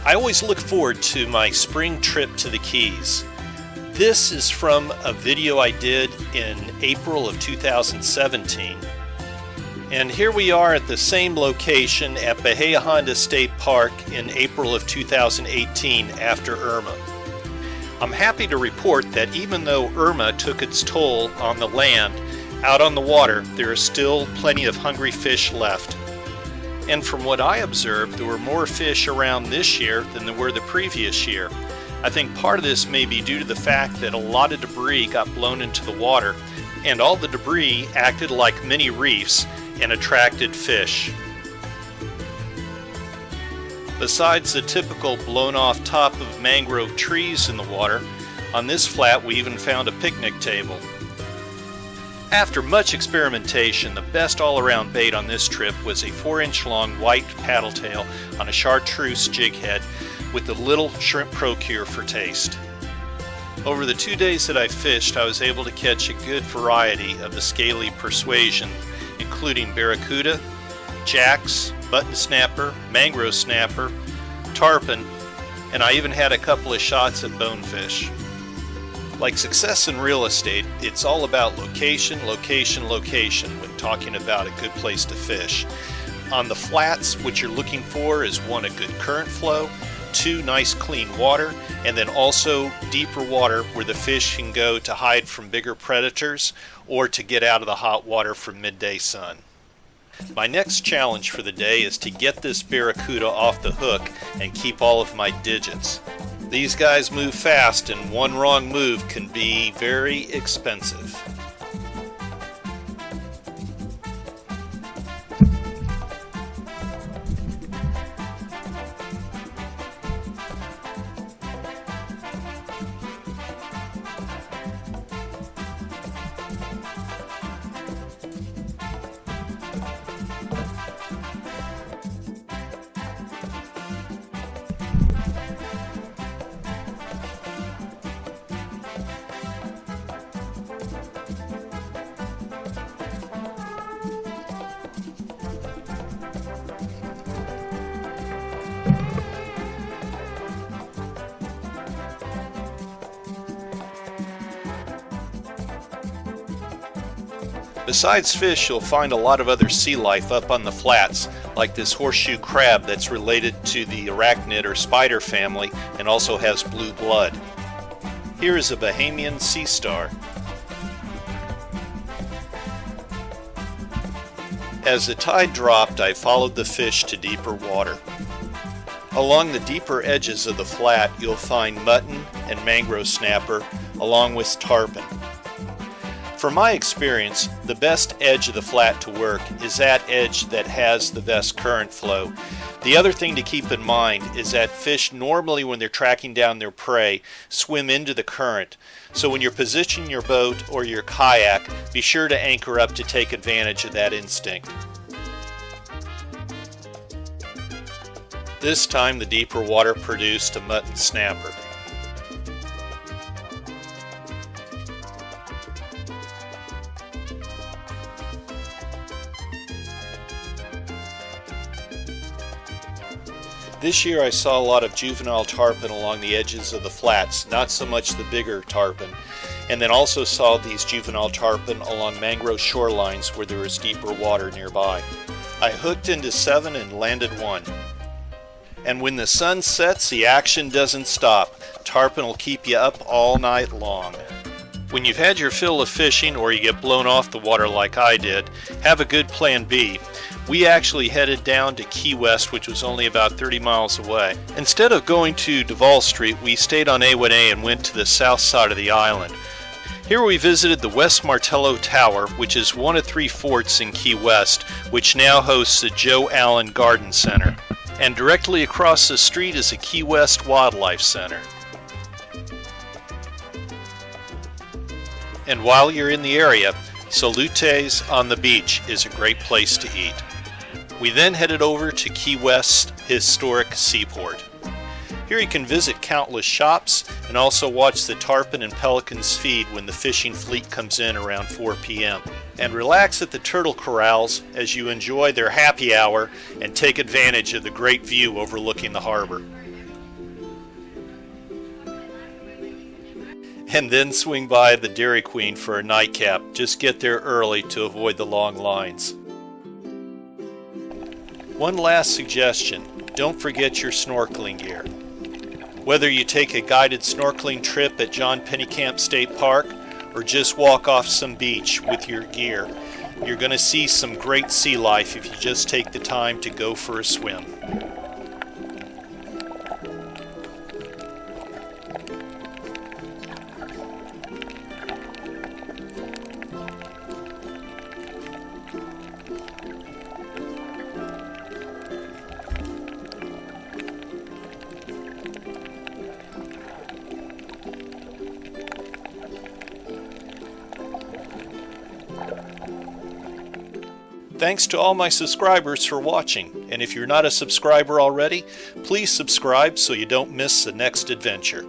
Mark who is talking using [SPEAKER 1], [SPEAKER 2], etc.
[SPEAKER 1] I always look forward to my spring trip to the Keys. This is from a video I did in April of 2017. And here we are at the same location at Bahia Honda State Park in April of 2018 after Irma. I'm happy to report that even though Irma took its toll on the land, out on the water there are still plenty of hungry fish left. And from what I observed, there were more fish around this year than there were the previous year. I think part of this may be due to the fact that a lot of debris got blown into the water, and all the debris acted like mini reefs and attracted fish. Besides the typical blown off top of mangrove trees in the water, on this flat we even found a picnic table. After much experimentation, the best all-around bait on this trip was a 4-inch long white paddle tail on a chartreuse jig head with a little shrimp procure for taste. Over the 2 days that I fished, I was able to catch a good variety of the scaly persuasion, including barracuda, jacks, button snapper, mangrove snapper, tarpon, and I even had a couple of shots at bonefish. Like success in real estate, it's all about location, location, location when talking about a good place to fish. On the flats, what you're looking for is 1, a good current flow, 2, nice clean water, and then also deeper water where the fish can go to hide from bigger predators or to get out of the hot water from midday sun. My next challenge for the day is to get this barracuda off the hook and keep all of my digits. These guys move fast, and one wrong move can be very expensive. Besides fish, you'll find a lot of other sea life up on the flats, like this horseshoe crab that's related to the arachnid or spider family and also has blue blood. Here is a Bahamian sea star. As the tide dropped, I followed the fish to deeper water. Along the deeper edges of the flat, you'll find mutton and mangrove snapper, along with tarpon. From my experience, the best edge of the flat to work is that edge that has the best current flow. The other thing to keep in mind is that fish normally, when they're tracking down their prey, swim into the current. So when you're positioning your boat or your kayak, be sure to anchor up to take advantage of that instinct. This time the deeper water produced a mutton snapper. This year I saw a lot of juvenile tarpon along the edges of the flats, not so much the bigger tarpon, and then also saw these juvenile tarpon along mangrove shorelines where there was deeper water nearby. I hooked into 7 and landed 1. And when the sun sets, the action doesn't stop. Tarpon will keep you up all night long. When you've had your fill of fishing or you get blown off the water like I did, have a good plan B. We actually headed down to Key West, which was only about 30 miles away. Instead of going to Duval Street, we stayed on A1A and went to the south side of the island. Here we visited the West Martello Tower, which is one of 3 forts in Key West, which now hosts the Joe Allen Garden Center. And directly across the street is the Key West Wildlife Center. And while you're in the area, Salutes on the beach is a great place to eat. We then headed over to Key West's historic seaport. Here you can visit countless shops and also watch the tarpon and pelicans feed when the fishing fleet comes in around 4 p.m. And relax at the turtle corrals as you enjoy their happy hour and take advantage of the great view overlooking the harbor. and then swing by the Dairy Queen for a nightcap. Just get there early to avoid the long lines. One last suggestion, don't forget your snorkeling gear. Whether you take a guided snorkeling trip at John Pennekamp State Park or just walk off some beach with your gear, you're going to see some great sea life if you just take the time to go for a swim. Thanks to all my subscribers for watching, and if you're not a subscriber already, please subscribe so you don't miss the next adventure.